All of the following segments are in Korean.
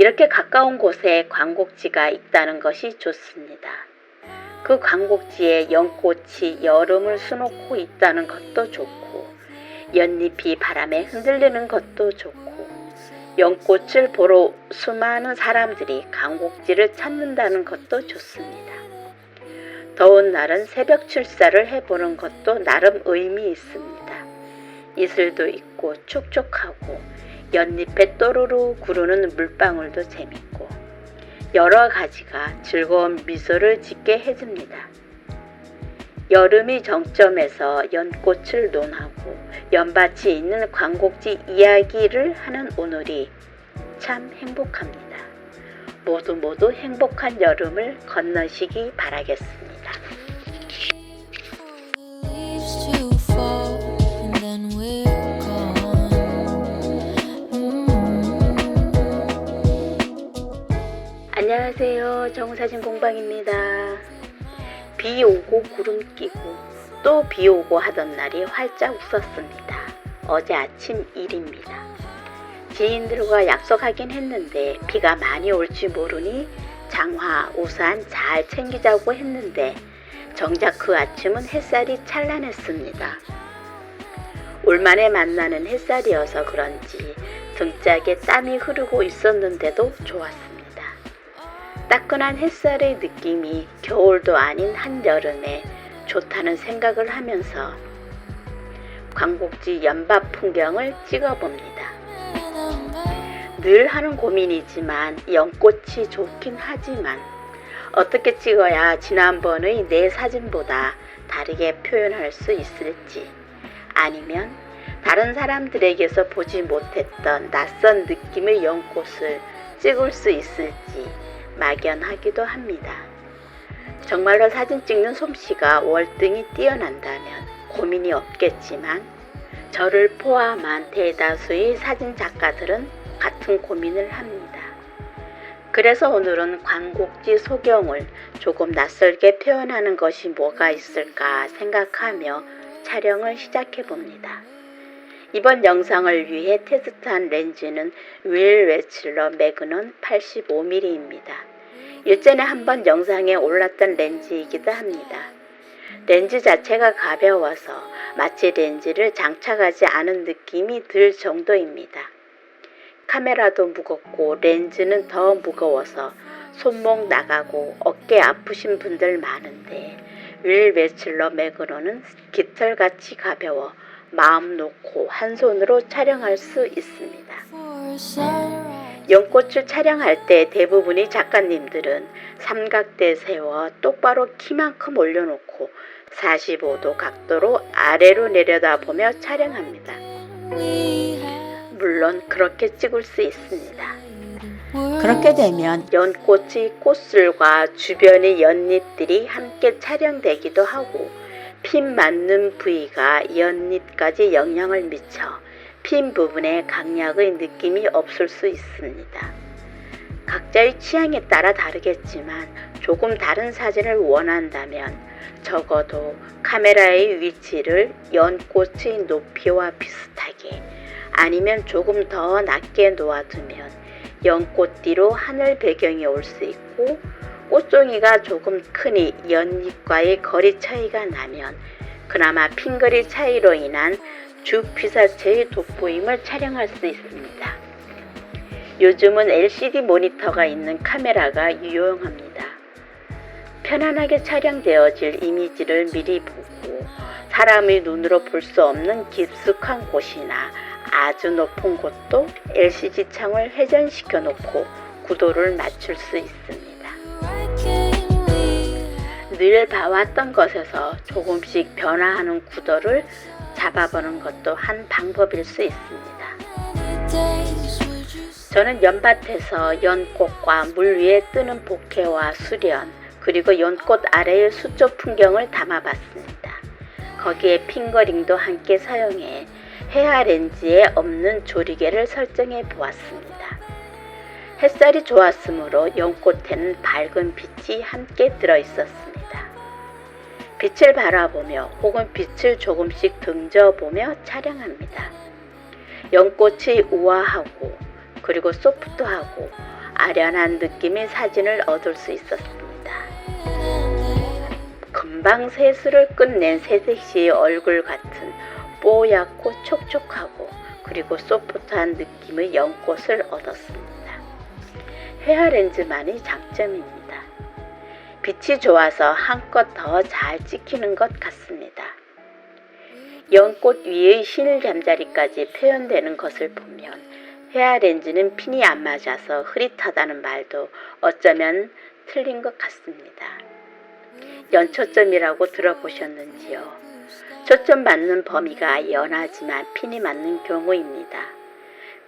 이렇게 가까운 곳에 광곡지가 있다는 것이 좋습니다. 그 광곡지에 연꽃이 여름을 수놓고 있다는 것도 좋고, 연잎이 바람에 흔들리는 것도 좋고, 연꽃을 보러 수많은 사람들이 광곡지를 찾는다는 것도 좋습니다. 더운 날은 새벽 출사를 해보는 것도 나름 의미 있습니다. 이슬도 있고 촉촉하고 연잎에 또르르 구르는 물방울도 재밌고 여러 가지가 즐거운 미소를 짓게 해줍니다. 여름이 정점에서 연꽃을 논하고 연밭이 있는 광곡지 이야기를 하는 오늘이 참 행복합니다. 모두 행복한 여름을 건너시기 바라겠습니다. 안녕하세요. 정사진 공방입니다. 비 오고 구름 끼고 또 비 오고 하던 날이 활짝 웃었습니다. 어제 아침 일입니다. 지인들과 약속하긴 했는데 비가 많이 올지 모르니 장화, 우산 잘 챙기자고 했는데 정작 그 아침은 햇살이 찬란했습니다. 올만에 만나는 햇살이어서 그런지 등짝에 땀이 흐르고 있었는데도 좋았습니다. 따끈한 햇살의 느낌이 겨울도 아닌 한여름에 좋다는 생각을 하면서 광곡지 연밭 풍경을 찍어봅니다. 늘 하는 고민이지만 연꽃이 좋긴 하지만 어떻게 찍어야 지난번의 내 사진보다 다르게 표현할 수 있을지, 아니면 다른 사람들에게서 보지 못했던 낯선 느낌의 연꽃을 찍을 수 있을지 막연하기도 합니다. 정말로 사진 찍는 솜씨가 월등히 뛰어난다면 고민이 없겠지만 저를 포함한 대다수의 사진 작가들은 같은 고민을 합니다. 그래서 오늘은 광곡지 소경을 조금 낯설게 표현하는 것이 뭐가 있을까 생각하며 촬영을 시작해 봅니다. 이번 영상을 위해 테스트한 렌즈는 윌 웨슬러 매그넘 85mm입니다. 일전에 한번 영상에 올랐던 렌즈이기도 합니다. 렌즈 자체가 가벼워서 마치 렌즈를 장착하지 않은 느낌이 들 정도입니다. 카메라도 무겁고 렌즈는 더 무거워서 손목 나가고 어깨 아프신 분들 많은데 윌 웨슬러 매그넘은 깃털같이 가벼워 마음 놓고 한 손으로 촬영할 수 있습니다. 연꽃을 촬영할 때 대부분의 작가님들은 삼각대 세워 똑바로 키만큼 올려놓고 45도 각도로 아래로 내려다보며 촬영합니다. 물론 그렇게 찍을 수 있습니다. 그렇게 되면 연꽃의 꽃술과 주변의 연잎들이 함께 촬영되기도 하고 핀 맞는 부위가 연잎까지 영향을 미쳐 핀 부분에 강약의 느낌이 없을 수 있습니다. 각자의 취향에 따라 다르겠지만 조금 다른 사진을 원한다면 적어도 카메라의 위치를 연꽃의 높이와 비슷하게 아니면 조금 더 낮게 놓아두면 연꽃 뒤로 하늘 배경이 올 수 있고 꽃종이가 조금 크니 연잎과의 거리 차이가 나면 그나마 핀거리 차이로 인한 주피사체의 돋보임을 촬영할 수 있습니다. 요즘은 LCD 모니터가 있는 카메라가 유용합니다. 편안하게 촬영되어질 이미지를 미리 보고 사람의 눈으로 볼 수 없는 깊숙한 곳이나 아주 높은 곳도 LCD 창을 회전시켜 놓고 구도를 맞출 수 있습니다. 늘 봐왔던 것에서 조금씩 변화하는 구도를 잡아보는 것도 한 방법일 수 있습니다. 저는 연밭에서 연꽃과 물 위에 뜨는 복회와 수련, 그리고 연꽃 아래의 수초 풍경을 담아봤습니다. 거기에 핑거링도 함께 사용해 헤아 렌즈에 없는 조리개를 설정해 보았습니다. 햇살이 좋았으므로 연꽃에는 밝은 빛이 함께 들어있었습니다. 빛을 바라보며 혹은 빛을 조금씩 등져보며 촬영합니다. 연꽃이 우아하고 그리고 소프트하고 아련한 느낌의 사진을 얻을 수 있었습니다. 금방 세수를 끝낸 새색시의 얼굴 같은 뽀얗고 촉촉하고 그리고 소프트한 느낌의 연꽃을 얻었습니다. 헤어렌즈만의 장점입니다. 빛이 좋아서 한껏 더 잘 찍히는 것 같습니다. 연꽃 위의 실 잠자리까지 표현되는 것을 보면 헤어렌즈는 핀이 안 맞아서 흐릿하다는 말도 어쩌면 틀린 것 같습니다. 연초점이라고 들어보셨는지요? 초점 맞는 범위가 연하지만 핀이 맞는 경우입니다.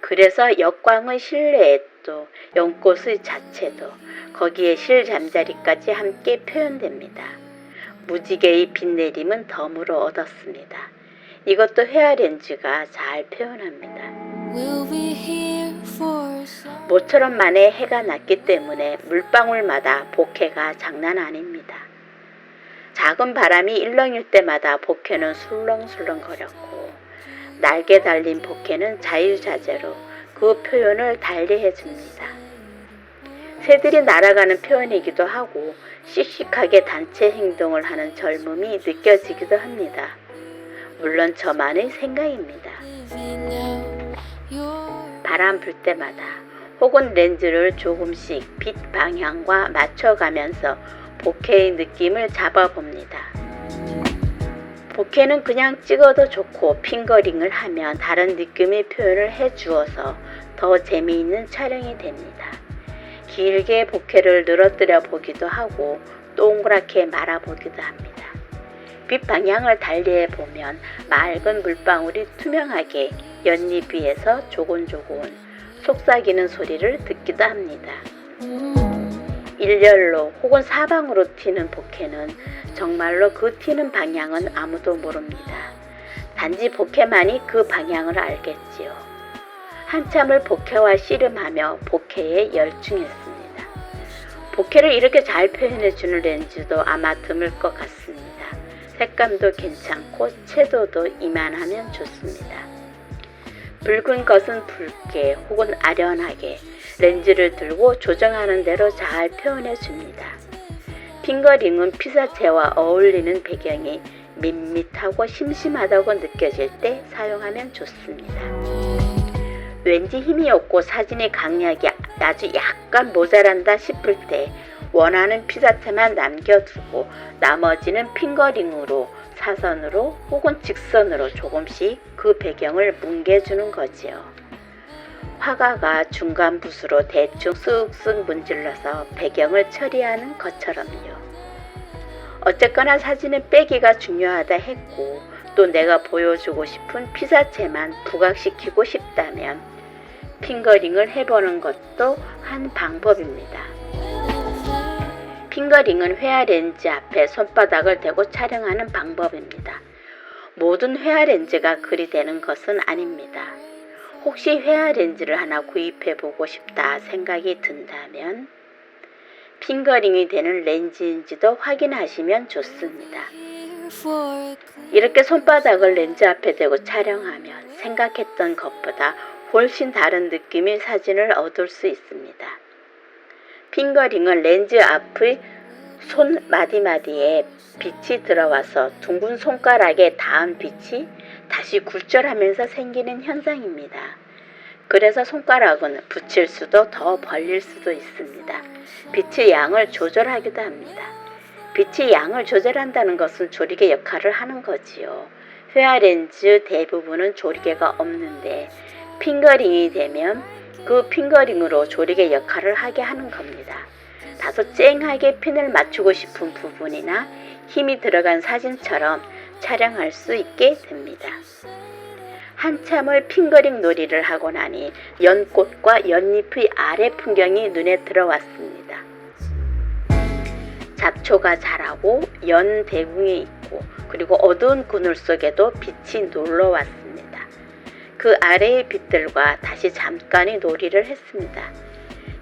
그래서 역광의 실내에도 연꽃의 자체도 거기에 실 잠자리까지 함께 표현됩니다. 무지개의 빛내림은 덤으로 얻었습니다. 이것도 헤어렌즈가 잘 표현합니다. 모처럼 만에 해가 났기 때문에 물방울마다 bokeh가 장난 아닙니다. 작은 바람이 일렁일 때마다 bokeh는 술렁술렁 거렸고 날개 달린 bokeh는 자유자재로 그 표현을 달리해 줍니다. 새들이 날아가는 표현이기도 하고 씩씩하게 단체 행동을 하는 젊음이 느껴지기도 합니다. 물론 저만의 생각입니다. 바람 불 때마다 혹은 렌즈를 조금씩 빛 방향과 맞춰가면서 bokeh의 느낌을 잡아봅니다. bokeh는 그냥 찍어도 좋고 핑거링을 하면 다른 느낌의 표현을 해주어서 더 재미있는 촬영이 됩니다. 길게 bokeh를 늘어뜨려 보기도 하고 동그랗게 말아보기도 합니다. 빛 방향을 달리해 보면 맑은 물방울이 투명하게 연잎 위에서 조곤조곤 속삭이는 소리를 듣기도 합니다. 일렬로 혹은 사방으로 튀는 bokeh는 정말로 그 튀는 방향은 아무도 모릅니다. 단지 bokeh만이 그 방향을 알겠지요. 한참을 bokeh와 씨름하며 bokeh에 열중했습니다. bokeh를 이렇게 잘 표현해주는 렌즈도 아마 드물 것 같습니다. 색감도 괜찮고 채도도 이만하면 좋습니다. 붉은 것은 붉게 혹은 아련하게 렌즈를 들고 조정하는 대로 잘 표현해 줍니다. 핑거링은 피사체와 어울리는 배경이 밋밋하고 심심하다고 느껴질 때 사용하면 좋습니다. 왠지 힘이 없고 사진의 강약이 아주 약간 모자란다 싶을 때 원하는 피사체만 남겨두고 나머지는 핑거링으로 사선으로 혹은 직선으로 조금씩 그 배경을 뭉개주는 거지요. 화가가 중간 붓으로 대충 쓱쓱 문질러서 배경을 처리하는 것처럼요. 어쨌거나 사진은 빼기가 중요하다 했고 또 내가 보여주고 싶은 피사체만 부각시키고 싶다면 핑거링을 해보는 것도 한 방법입니다. 핑거링은 헤어렌즈 앞에 손바닥을 대고 촬영하는 방법입니다. 모든 헤어렌즈가 그리 되는 것은 아닙니다. 혹시 헤어렌즈를 하나 구입해보고 싶다 생각이 든다면 핑거링이 되는 렌즈인지도 확인하시면 좋습니다. 이렇게 손바닥을 렌즈 앞에 대고 촬영하면 생각했던 것보다 훨씬 다른 느낌의 사진을 얻을 수 있습니다. 핑거링은 렌즈 앞의 손 마디마디에 빛이 들어와서 둥근 손가락에 닿은 빛이 다시 굴절하면서 생기는 현상입니다. 그래서 손가락은 붙일 수도 더 벌릴 수도 있습니다. 빛의 양을 조절하기도 합니다. 빛의 양을 조절한다는 것은 조리개 역할을 하는 거지요. 헤어렌즈 대부분은 조리개가 없는데 핑거링이 되면 그 핑거링으로 조리개 역할을 하게 하는 겁니다. 다소 쨍하게 핀을 맞추고 싶은 부분이나 힘이 들어간 사진처럼 촬영할 수 있게 됩니다. 한참을 핑거링 놀이를 하고 나니 연꽃과 연잎의 아래 풍경이 눈에 들어왔습니다. 잡초가 자라고 연 대궁이 있고 그리고 어두운 그늘 속에도 빛이 놀러왔습니다. 그 아래의 빛들과 다시 잠깐의 놀이를 했습니다.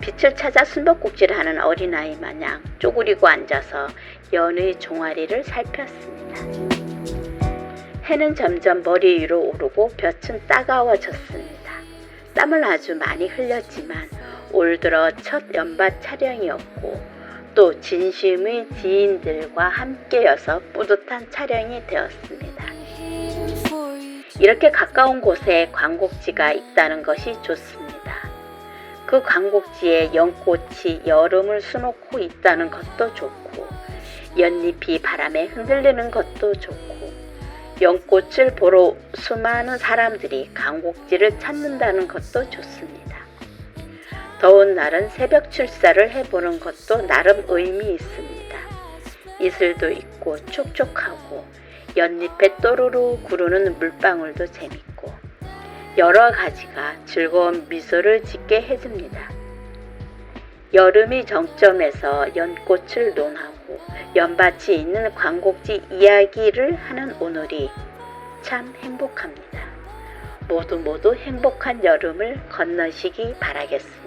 빛을 찾아 숨바꼭질하는 어린아이 마냥 쪼그리고 앉아서 연의 종아리를 살폈습니다. 해는 점점 머리 위로 오르고 볕은 따가워졌습니다. 땀을 아주 많이 흘렸지만 올 들어 첫 연밭 촬영이었고 또 진심의 지인들과 함께여서 뿌듯한 촬영이 되었습니다. 이렇게 가까운 곳에 광곡지가 있다는 것이 좋습니다. 그 광곡지에 연꽃이 여름을 수놓고 있다는 것도 좋고 연잎이 바람에 흔들리는 것도 좋고 연꽃을 보러 수많은 사람들이 광곡지를 찾는다는 것도 좋습니다. 더운 날은 새벽 출사를 해보는 것도 나름 의미 있습니다. 이슬도 있고 촉촉하고 연잎에 또르르 구르는 물방울도 재밌고 여러 가지가 즐거운 미소를 짓게 해줍니다. 여름이 정점에서 연꽃을 논하고 연밭이 있는 광곡지 이야기를 하는 오늘이 참 행복합니다. 모두 행복한 여름을 건너시기 바라겠습니다.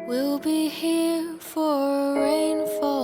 We'll be here for a rainfall.